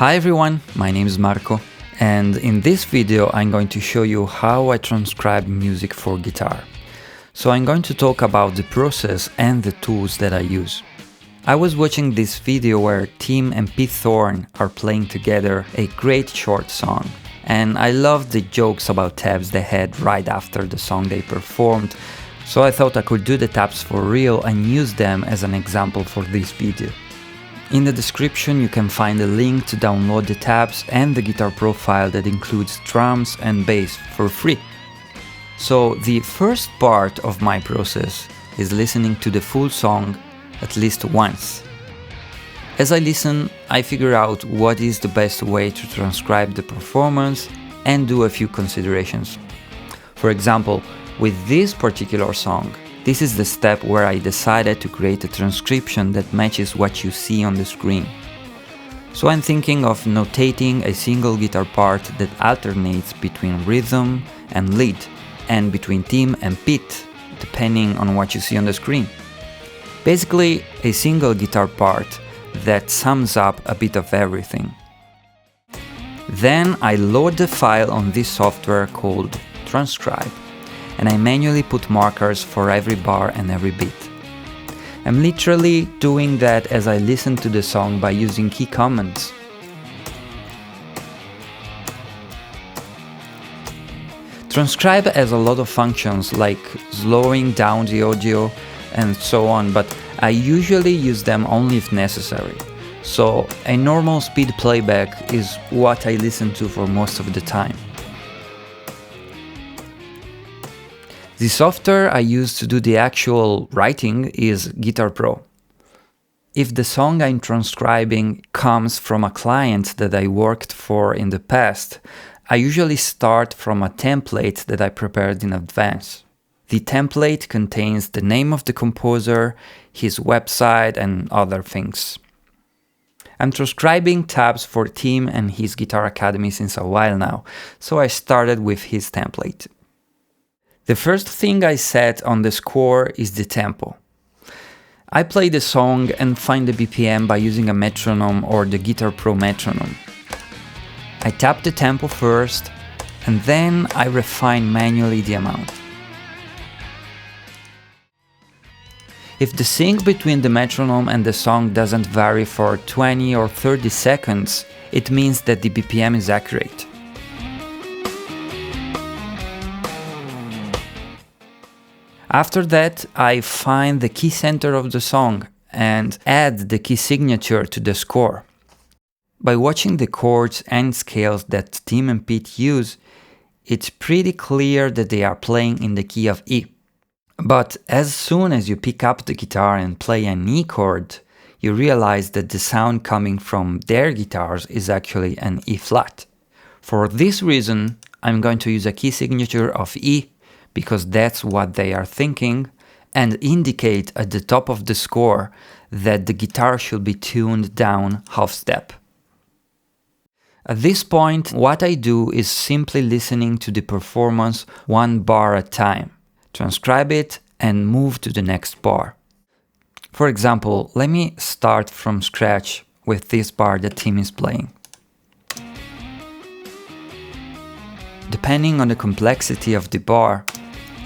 Hi everyone, my name is Marco, and in this video I'm going to show you how I transcribe music for guitar. So I'm going to talk about the process and the tools that I use. I was watching this video where Tim and Thorn are playing together a great short song, and I loved the jokes about tabs they had right after the song they performed, so I thought I could do the tabs for real and use them as an example for this video. In the description you can find a link to download the tabs and the guitar profile that includes drums and bass for free. So the first part of my process is listening to the full song at least once. As I listen, I figure out what is the best way to transcribe the performance and do a few considerations. For example, with this particular song, this is the step where I decided to create a transcription that matches what you see on the screen. So I'm thinking of notating a single guitar part that alternates between rhythm and lead, and between Tim and Pete, depending on what you see on the screen. Basically, a single guitar part that sums up a bit of everything. Then I load the file on this software called Transcribe, and I manually put markers for every bar and every beat. I'm literally doing that as I listen to the song by using key commands. Transcribe has a lot of functions like slowing down the audio and so on, but I usually use them only if necessary. So a normal speed playback is what I listen to for most of the time. The software I use to do the actual writing is Guitar Pro. If the song I'm transcribing comes from a client that I worked for in the past, I usually start from a template that I prepared in advance. The template contains the name of the composer, his website, and other things. I'm transcribing tabs for Tim and his Guitar Academy since a while now, so I started with his template. The first thing I set on the score is the tempo. I play the song and find the BPM by using a metronome or the Guitar Pro metronome. I tap the tempo first, and then I refine manually the amount. If the sync between the metronome and the song doesn't vary for 20 or 30 seconds, it means that the BPM is accurate. After that, I find the key center of the song and add the key signature to the score. By watching the chords and scales that Tim and Pete use, it's pretty clear that they are playing in the key of E. But as soon as you pick up the guitar and play an E chord, you realize that the sound coming from their guitars is actually an E flat. For this reason, I'm going to use a key signature of E, because that's what they are thinking, and indicate at the top of the score that the guitar should be tuned down half step. At this point, what I do is simply listening to the performance one bar at a time, transcribe it, and move to the next bar. For example, let me start from scratch with this bar that Tim is playing. Depending on the complexity of the bar,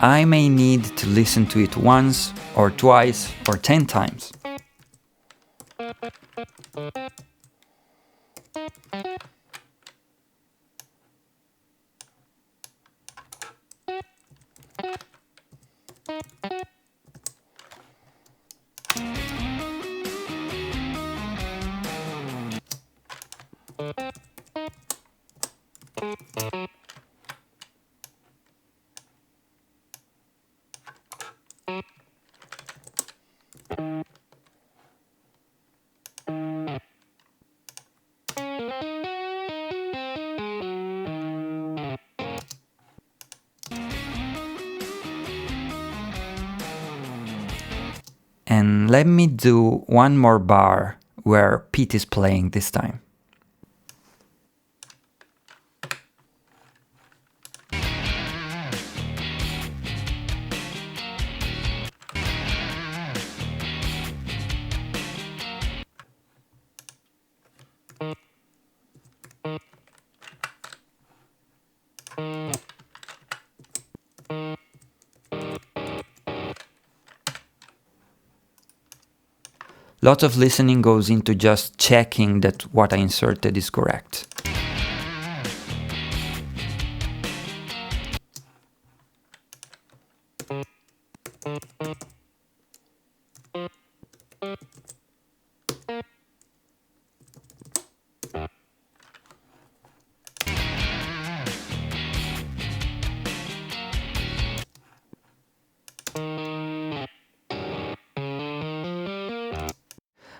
I may need to listen to it once, or twice, or 10 times. And let me do one more bar where Pete is playing this time. Lots of listening goes into just checking that what I inserted is correct.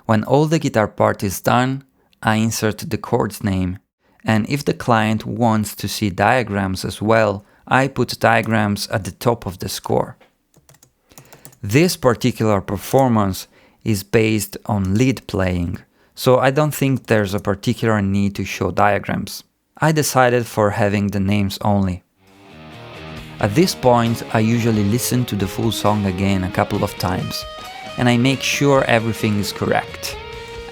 When all the guitar part is done, I insert the chord's name, and if the client wants to see diagrams as well, I put diagrams at the top of the score. This particular performance is based on lead playing, so I don't think there's a particular need to show diagrams. I decided for having the names only. At this point, I usually listen to the full song again a couple of times, and I make sure everything is correct.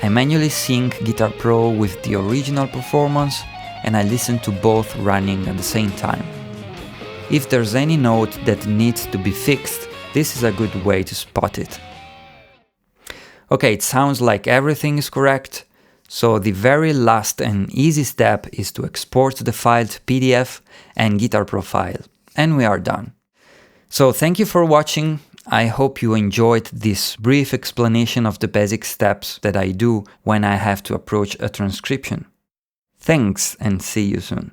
I manually sync Guitar Pro with the original performance, and I listen to both running at the same time. If there's any note that needs to be fixed, this is a good way to spot it. Okay, it sounds like everything is correct, so the very last and easy step is to export the file to PDF and Guitar Pro file, and we are done. So thank you for watching. I hope you enjoyed this brief explanation of the basic steps that I do when I have to approach a transcription. Thanks, and see you soon.